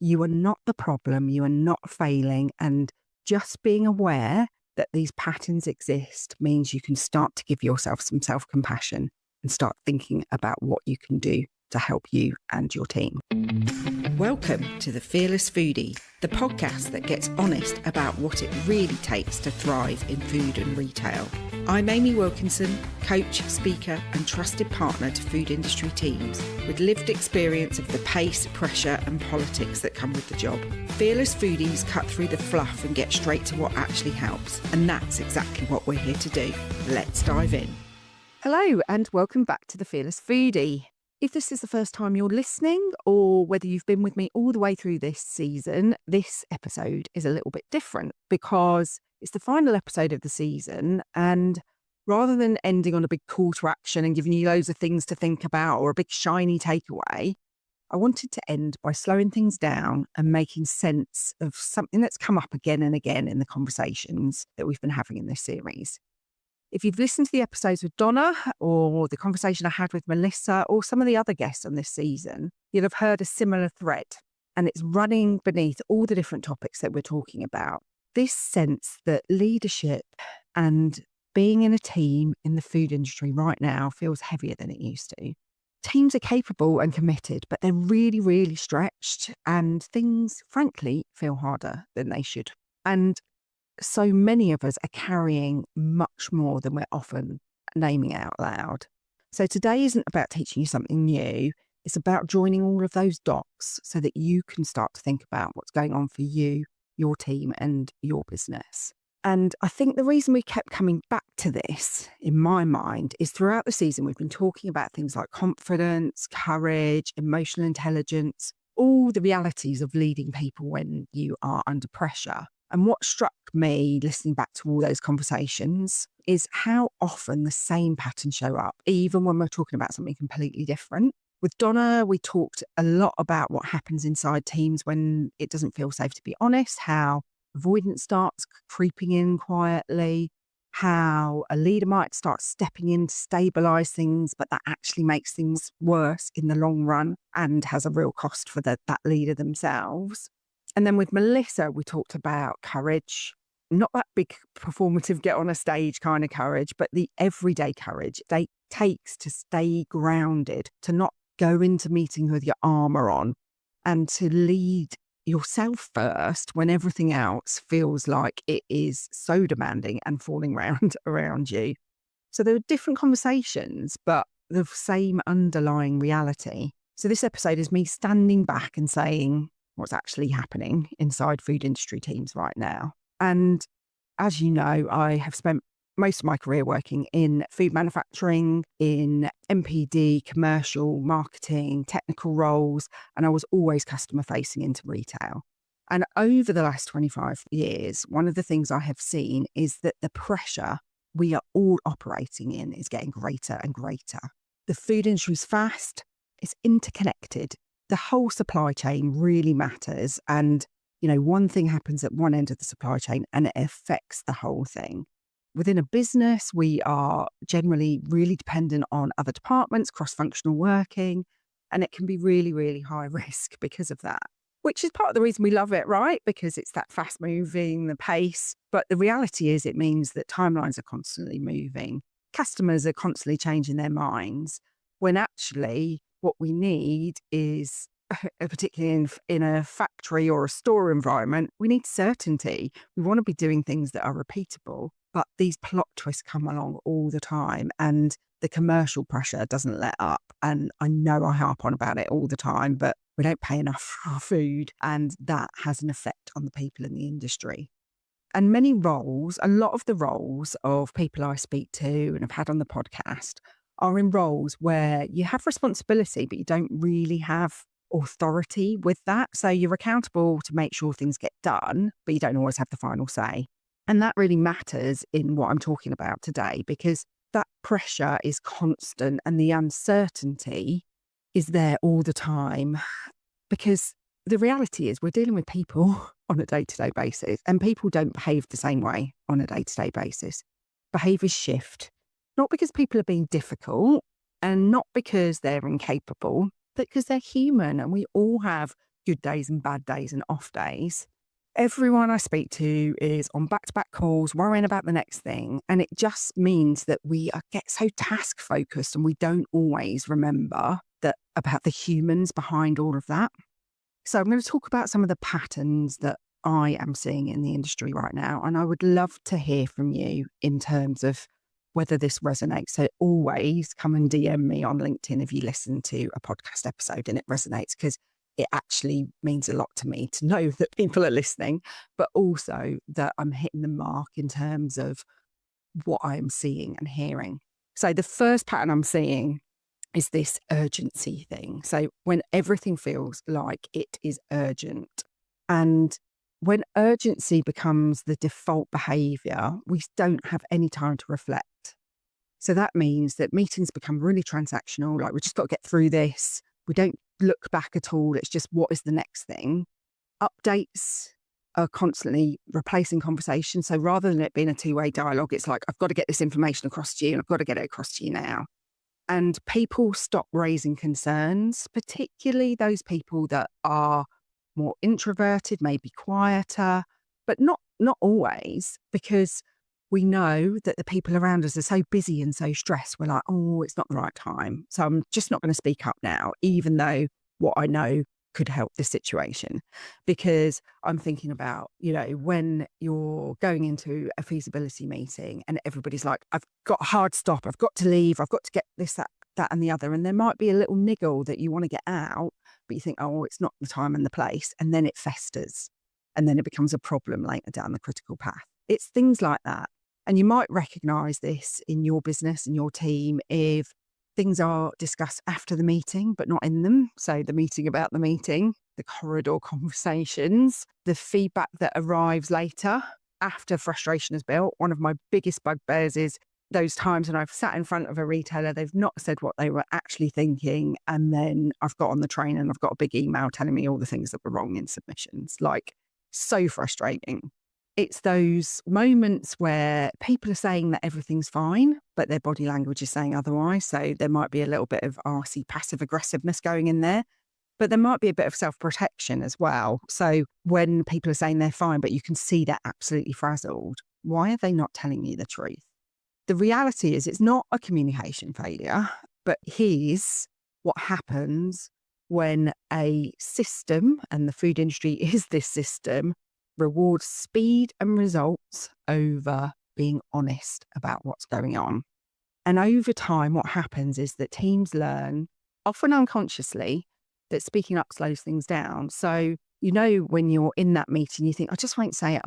You are not the problem. You are not failing. And just being aware that these patterns exist means you can start to give yourself some self-compassion and start thinking about what you can do to help you and your team. Welcome to The Fearless Foodie, the podcast that gets honest about what it really takes to thrive in food and retail. I'm Amy Wilkinson, coach, speaker and trusted partner to food industry teams with lived experience of the pace, pressure and politics that come with the job. Fearless Foodies cut through the fluff and get straight to what actually helps. And that's exactly what we're here to do. Let's dive in. Hello and welcome back to The Fearless Foodie. If this is the first time you're listening, or whether you've been with me all the way through this season, this episode is a little bit different because it's the final episode of the season. And rather than ending on a big call to action and giving you loads of things to think about or a big shiny takeaway, I wanted to end by slowing things down and making sense of something that's come up again and again in the conversations that we've been having in this series. If you've listened to the episodes with Donna or the conversation I had with Melissa or some of the other guests on this season, you'll have heard a similar thread, and it's running beneath all the different topics that we're talking about. This sense that leadership and being in a team in the food industry right now feels heavier than it used to. Teams are capable and committed, but they're really, really stretched, and things, frankly, feel harder than they should. And so many of us are carrying much more than we're often naming out loud. So today isn't about teaching you something new. It's about joining all of those dots so that you can start to think about what's going on for you, your team, and your business. And I think the reason we kept coming back to this, in my mind, is throughout the season, we've been talking about things like confidence, courage, emotional intelligence, all the realities of leading people when you are under pressure. And what struck me listening back to all those conversations is how often the same patterns show up, even when we're talking about something completely different. With Donna, we talked a lot about what happens inside teams when it doesn't feel safe to be honest, how avoidance starts creeping in quietly, how a leader might start stepping in to stabilise things, but that actually makes things worse in the long run and has a real cost for that leader themselves. And then with Melissa, we talked about courage, not that big performative get on a stage kind of courage, but the everyday courage it takes to stay grounded, to not go into meetings with your armour on, and to lead yourself first when everything else feels like it is so demanding and falling around you. So there were different conversations, but the same underlying reality. So this episode is me standing back and saying what's actually happening inside food industry teams right now. And as you know, I have spent most of my career working in food manufacturing, in MPD, commercial, marketing, technical roles, and I was always customer facing into retail. And over the last 25 years, one of the things I have seen is that the pressure we are all operating in is getting greater and greater. The food industry is fast, it's interconnected. The whole supply chain really matters. And, one thing happens at one end of the supply chain and it affects the whole thing. Within a business, we are generally really dependent on other departments, cross-functional working, and it can be really, really high risk because of that, which is part of the reason we love it, right? Because it's that fast moving, the pace. But the reality is it means that timelines are constantly moving. Customers are constantly changing their minds when actually what we need is, particularly in a factory or a store environment, we need certainty. We want to be doing things that are repeatable, but these plot twists come along all the time and the commercial pressure doesn't let up. And I know I harp on about it all the time, but we don't pay enough for our food, and that has an effect on the people in the industry. And many roles, a lot of the roles of people I speak to and have had on the podcast are in roles where you have responsibility, but you don't really have authority with that. So you're accountable to make sure things get done, but you don't always have the final say. And that really matters in what I'm talking about today, because that pressure is constant and the uncertainty is there all the time. Because the reality is we're dealing with people on a day-to-day basis, and people don't behave the same way on a day-to-day basis. Behaviours shift. Not because people are being difficult and not because they're incapable, but because they're human and we all have good days and bad days and off days. Everyone I speak to is on back-to-back calls, worrying about the next thing. And it just means that get so task focused and we don't always remember that about the humans behind all of that. So I'm going to talk about some of the patterns that I am seeing in the industry right now. And I would love to hear from you in terms of whether this resonates. So always come and DM me on LinkedIn if you listen to a podcast episode and it resonates, because it actually means a lot to me to know that people are listening, but also that I'm hitting the mark in terms of what I'm seeing and hearing. So the first pattern I'm seeing is this urgency thing. So when everything feels like it is urgent, and when urgency becomes the default behavior, we don't have any time to reflect. So that means that meetings become really transactional, like we just got to get through this. We don't look back at all. It's just, what is the next thing? Updates are constantly replacing conversation. So rather than it being a two-way dialogue, it's like, I've got to get this information across to you and I've got to get it across to you now. And people stop raising concerns, particularly those people that are more introverted, maybe quieter, but not always, because we know that the people around us are so busy and so stressed. We're like, oh, it's not the right time. So I'm just not going to speak up now, even though what I know could help this situation. Because I'm thinking about, when you're going into a feasibility meeting and everybody's like, I've got a hard stop, I've got to leave, I've got to get this, that and the other. And there might be a little niggle that you want to get out, but you think, oh, it's not the time and the place. And then it festers. And then it becomes a problem later down the critical path. It's things like that. And you might recognize this in your business and your team if things are discussed after the meeting, but not in them. So the meeting about the meeting, the corridor conversations, the feedback that arrives later after frustration is built. One of my biggest bugbears is those times when I've sat in front of a retailer, they've not said what they were actually thinking. And then I've got on the train and I've got a big email telling me all the things that were wrong in submissions. Like, so frustrating. It's those moments where people are saying that everything's fine, but their body language is saying otherwise. So there might be a little bit of RC passive aggressiveness going in there, but there might be a bit of self-protection as well. So when people are saying they're fine, but you can see they're absolutely frazzled, why are they not telling you the truth? The reality is it's not a communication failure, but here's what happens when a system, and the food industry is this system, rewards speed and results over being honest about what's going on. And over time, what happens is that teams learn, often unconsciously, that speaking up slows things down. So, when you're in that meeting, you think, I just won't say it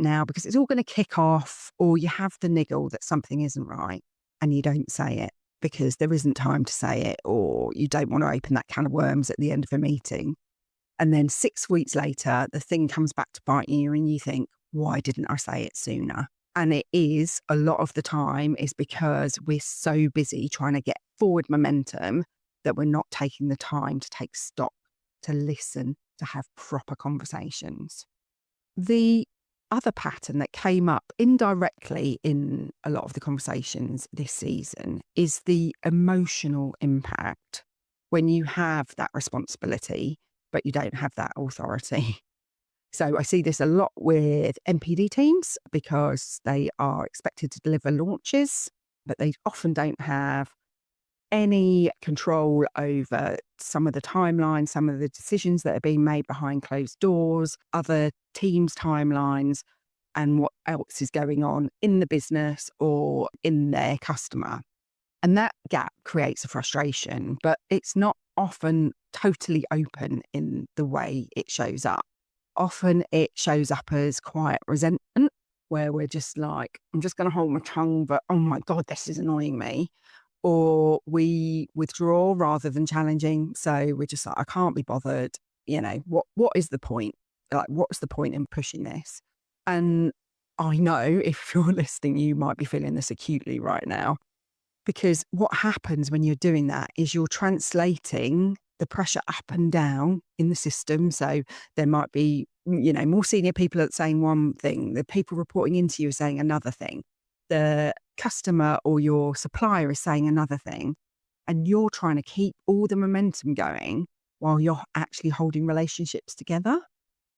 now because it's all going to kick off, or you have the niggle that something isn't right and you don't say it because there isn't time to say it, or you don't want to open that can of worms at the end of a meeting. And then 6 weeks later, the thing comes back to bite you and you think, why didn't I say it sooner? And it is, a lot of the time, is because we're so busy trying to get forward momentum that we're not taking the time to take stock, to listen, to have proper conversations. The other pattern that came up indirectly in a lot of the conversations this season is the emotional impact when you have that responsibility, but you don't have that authority. So I see this a lot with MPD teams because they are expected to deliver launches, but they often don't have any control over some of the timelines, some of the decisions that are being made behind closed doors, other teams' timelines, and what else is going on in the business or in their customer. And that gap creates a frustration, but it's not often totally open in the way it shows up. Often it shows up as quiet resentment, where we're just like, I'm just going to hold my tongue, but oh my God, this is annoying me. Or we withdraw rather than challenging. So we're just like, I can't be bothered. What is the point? Like, what's the point in pushing this? And I know if you're listening, you might be feeling this acutely right now. Because what happens when you're doing that is you're translating the pressure up and down in the system. So there might be, more senior people are saying one thing, the people reporting into you are saying another thing, the customer or your supplier is saying another thing, and you're trying to keep all the momentum going while you're actually holding relationships together.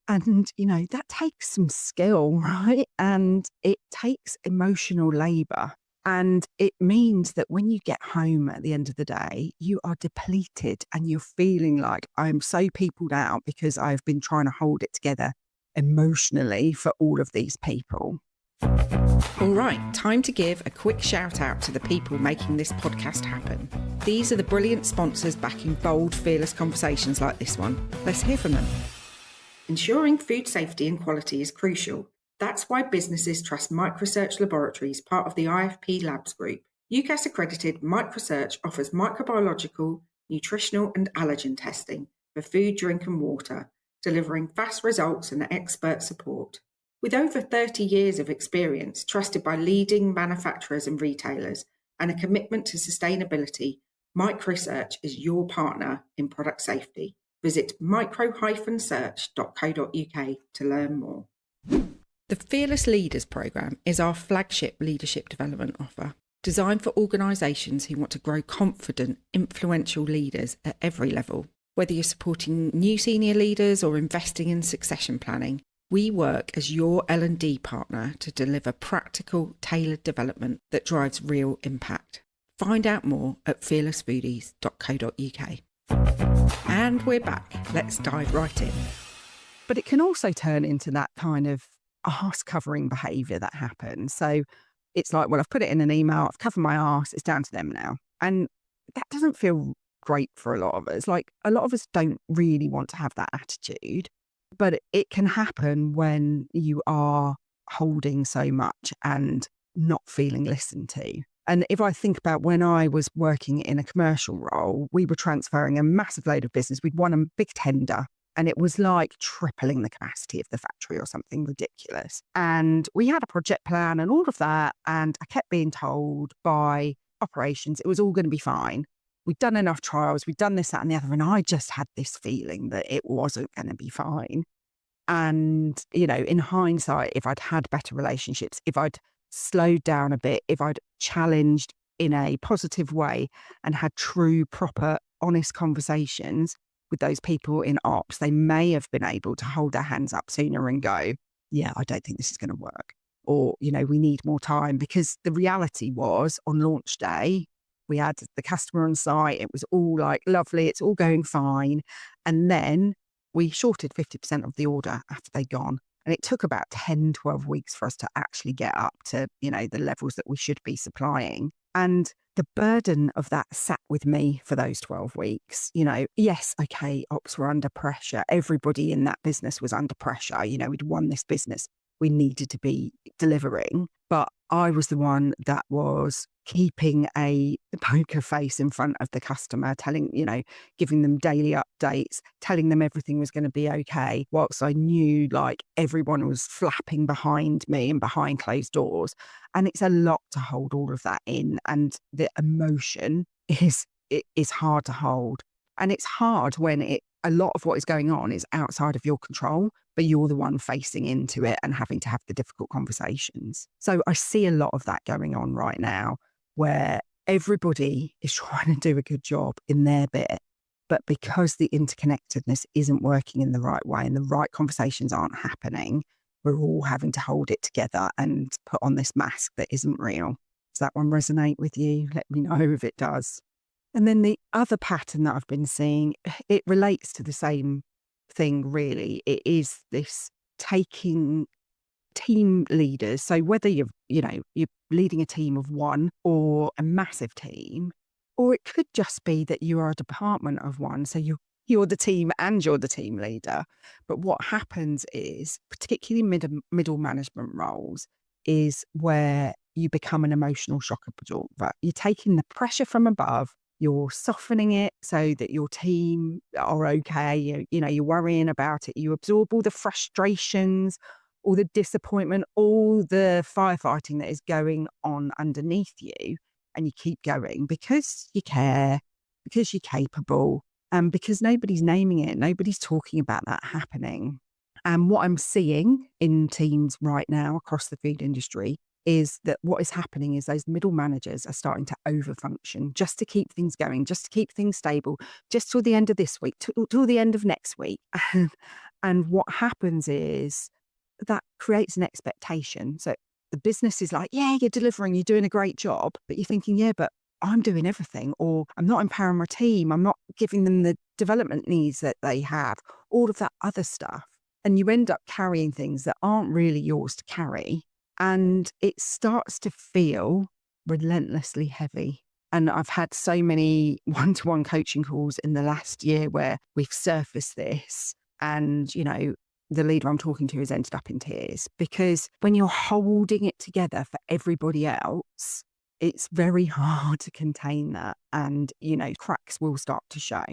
And, that takes some skill, right? And it takes emotional labor. And it means that when you get home at the end of the day, you are depleted and you're feeling like I'm so peopled out because I've been trying to hold it together emotionally for all of these people. All right, time to give a quick shout out to the people making this podcast happen. These are the brilliant sponsors backing bold, fearless conversations like this one. Let's hear from them. Ensuring food safety and quality is crucial. That's why businesses trust Microsearch Laboratories, part of the IFP Labs group. UCAS accredited Microsearch offers microbiological, nutritional and allergen testing for food, drink and water, delivering fast results and expert support. With over 30 years of experience, trusted by leading manufacturers and retailers, and a commitment to sustainability, Microsearch is your partner in product safety. Visit micro-search.co.uk to learn more. The Fearless Leaders Programme is our flagship leadership development offer, designed for organisations who want to grow confident, influential leaders at every level. Whether you're supporting new senior leaders or investing in succession planning, we work as your L&D partner to deliver practical, tailored development that drives real impact. Find out more at fearlessfoodies.co.uk. And we're back. Let's dive right in. But it can also turn into that kind of arse-covering behaviour that happens. So it's like, well, I've put it in an email, I've covered my arse, it's down to them now. And that doesn't feel great for a lot of us. Like, a lot of us don't really want to have that attitude. But it can happen when you are holding so much and not feeling listened to. And if I think about when I was working in a commercial role, we were transferring a massive load of business. We'd won a big tender and it was like tripling the capacity of the factory or something ridiculous. And we had a project plan and all of that. And I kept being told by operations it was all going to be fine. We'd done enough trials, we'd done this, that and the other. And I just had this feeling that it wasn't going to be fine. And, in hindsight, if I'd had better relationships, if I'd slowed down a bit, if I'd challenged in a positive way and had true, proper, honest conversations with those people in ops, they may have been able to hold their hands up sooner and go, yeah, I don't think this is going to work. Or, we need more time. Because the reality was on launch day, we had the customer on site. It was all like lovely. It's all going fine. And then we shorted 50% of the order after they'd gone. And it took about 10, 12 weeks for us to actually get up to, the levels that we should be supplying. And the burden of that sat with me for those 12 weeks. Yes, okay, ops were under pressure. Everybody in that business was under pressure. We'd won this business. We needed to be delivering. But I was the one that was keeping a poker face in front of the customer, giving them daily updates, telling them everything was going to be okay, whilst I knew like everyone was flapping behind me and behind closed doors. And it's a lot to hold all of that in. And the emotion is hard to hold. And it's hard when a lot of what is going on is outside of your control, but you're the one facing into it and having to have the difficult conversations. So I see a lot of that going on right now, where everybody is trying to do a good job in their bit, but because the interconnectedness isn't working in the right way and the right conversations aren't happening, we're all having to hold it together and put on this mask that isn't real. Does that one resonate with you? Let me know if it does. And then the other pattern that I've been seeing, it relates to the same thing, really. It is this taking team leaders. So whether you're leading a team of one or a massive team, or it could just be that you are a department of one. So you're the team and you're the team leader. But what happens is, particularly middle management roles, is where you become an emotional shock absorber. You're taking the pressure from above, you're softening it so that your team are okay. You're worrying about it. You absorb all the frustrations, all the disappointment, all the firefighting that is going on underneath you. And you keep going because you care, because you're capable, and because nobody's naming it. Nobody's talking about that happening. And what I'm seeing in teams right now across the food industry is that what is happening is those middle managers are starting to overfunction just to keep things going, just to keep things stable, just till the end of this week, till the end of next week. And what happens is that creates an expectation. So the business is like, yeah, you're delivering, you're doing a great job, but you're thinking, yeah, but I'm doing everything, or I'm not empowering my team, I'm not giving them the development needs that they have, all of that other stuff. And you end up carrying things that aren't really yours to carry. And it starts to feel relentlessly heavy. And I've had so many one-to-one coaching calls in the last year where we've surfaced this. And, you know, the leader I'm talking to has ended up in tears, because when you're holding it together for everybody else, it's very hard to contain that. And, you know, cracks will start to show.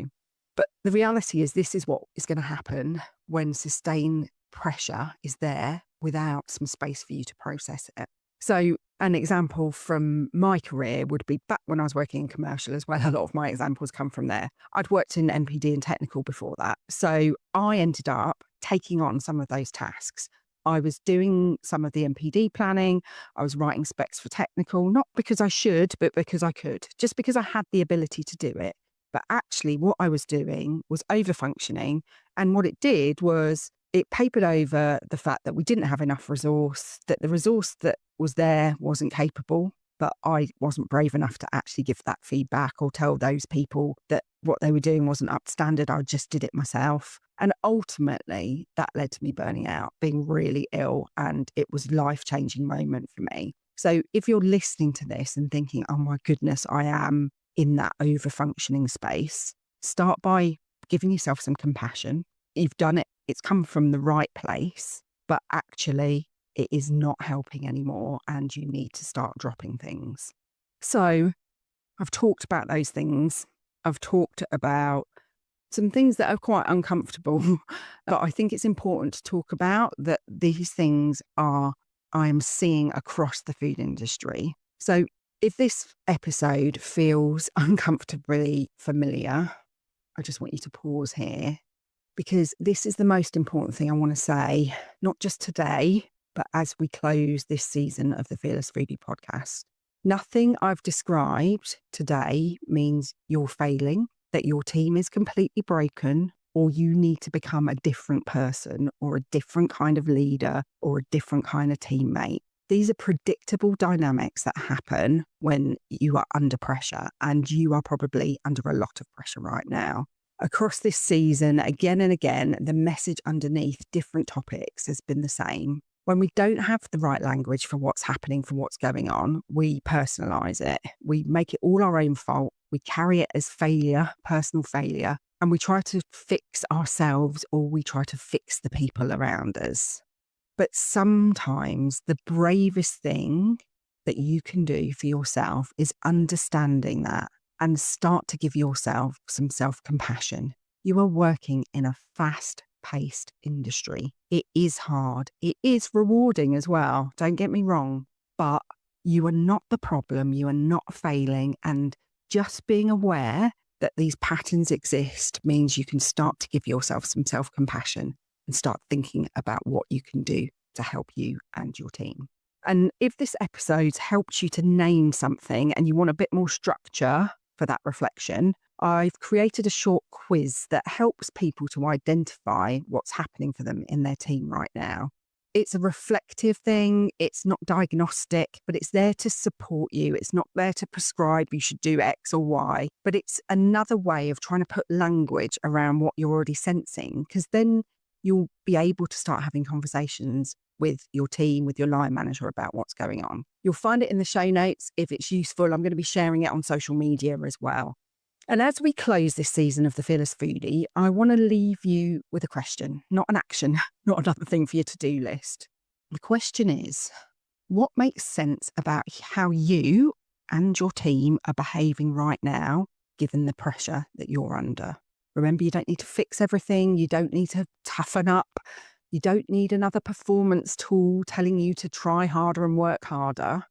But the reality is this is what is going to happen when sustained pressure is there without some space for you to process it. So an example from my career would be back when I was working in commercial as well. A lot of my examples come from there. I'd worked in MPD and technical before that. So I ended up taking on some of those tasks. I was doing some of the MPD planning. I was writing specs for technical, not because I should, but because I could, just because I had the ability to do it. But actually what I was doing was overfunctioning. And what it did was it papered over the fact that we didn't have enough resource, that the resource that was there wasn't capable, but I wasn't brave enough to actually give that feedback or tell those people that what they were doing wasn't up to standard. I just did it myself. And ultimately that led to me burning out, being really ill. And it was a life-changing moment for me. So if you're listening to this and thinking, oh my goodness, I am in that overfunctioning space, start by giving yourself some compassion. You've done it. It's come from the right place, but actually it is not helping anymore and you need to start dropping things. So I've talked about those things. I've talked about some things that are quite uncomfortable, but I think it's important to talk about that these things I am seeing across the food industry. So if this episode feels uncomfortably familiar, I just want you to pause here, because this is the most important thing I want to say, not just today, but as we close this season of the Fearless Foodie podcast. Nothing I've described today means you're failing, that your team is completely broken, or you need to become a different person or a different kind of leader or a different kind of teammate. These are predictable dynamics that happen when you are under pressure, and you are probably under a lot of pressure right now. Across this season, again and again, the message underneath different topics has been the same. When we don't have the right language for what's happening, for what's going on, we personalise it. We make it all our own fault. We carry it as failure, personal failure, and we try to fix ourselves, or we try to fix the people around us. But sometimes the bravest thing that you can do for yourself is understanding that and start to give yourself some self-compassion. You are working in a fast-paced industry. It is hard. It is rewarding as well. Don't get me wrong, but you are not the problem. You are not failing. And just being aware that these patterns exist means you can start to give yourself some self-compassion and start thinking about what you can do to help you and your team. And if this episode's helped you to name something and you want a bit more structure for that reflection, I've created a short quiz that helps people to identify what's happening for them in their team right now. It's a reflective thing. It's not diagnostic, but it's there to support you. It's not there to prescribe you should do X or Y, but it's another way of trying to put language around what you're already sensing, because then you'll be able to start having conversations with your team, with your line manager about what's going on. You'll find it in the show notes. If it's useful, I'm going to be sharing it on social media as well. And as we close this season of the Fearless Foodie, I want to leave you with a question, not an action, not another thing for your to-do list. The question is, what makes sense about how you and your team are behaving right now, given the pressure that you're under? Remember, you don't need to fix everything. You don't need to toughen up. You don't need another performance tool telling you to try harder and work harder.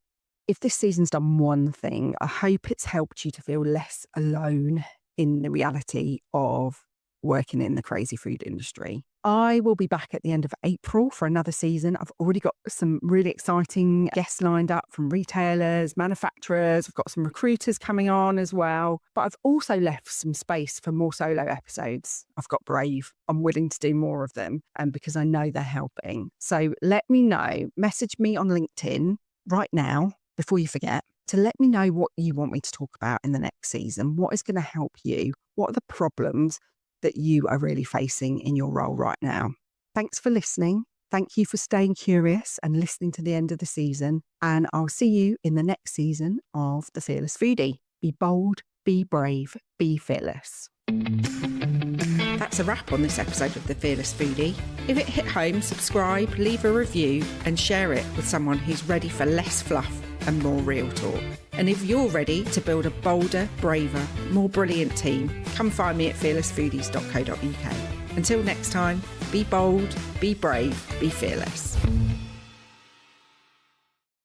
If this season's done one thing, I hope it's helped you to feel less alone in the reality of working in the crazy food industry. I will be back at the end of April for another season. I've already got some really exciting guests lined up from retailers, manufacturers. I've got some recruiters coming on as well. But I've also left some space for more solo episodes. I've got brave. I'm willing to do more of them, and because I know they're helping. So let me know. Message me on LinkedIn right now before you forget to let me know what you want me to talk about in the next season. What is going to help you? What are the problems that you are really facing in your role right now? Thanks for listening. Thank you for staying curious and listening to the end of the season. And I'll see you in the next season of The Fearless Foodie. Be bold, be brave, be fearless. That's a wrap on this episode of The Fearless Foodie. If it hit home, subscribe, leave a review and share it with someone who's ready for less fluff and more real talk. And if you're ready to build a bolder, braver, more brilliant team, come find me at fearlessfoodies.co.uk. Until next time, be bold, be brave, be fearless.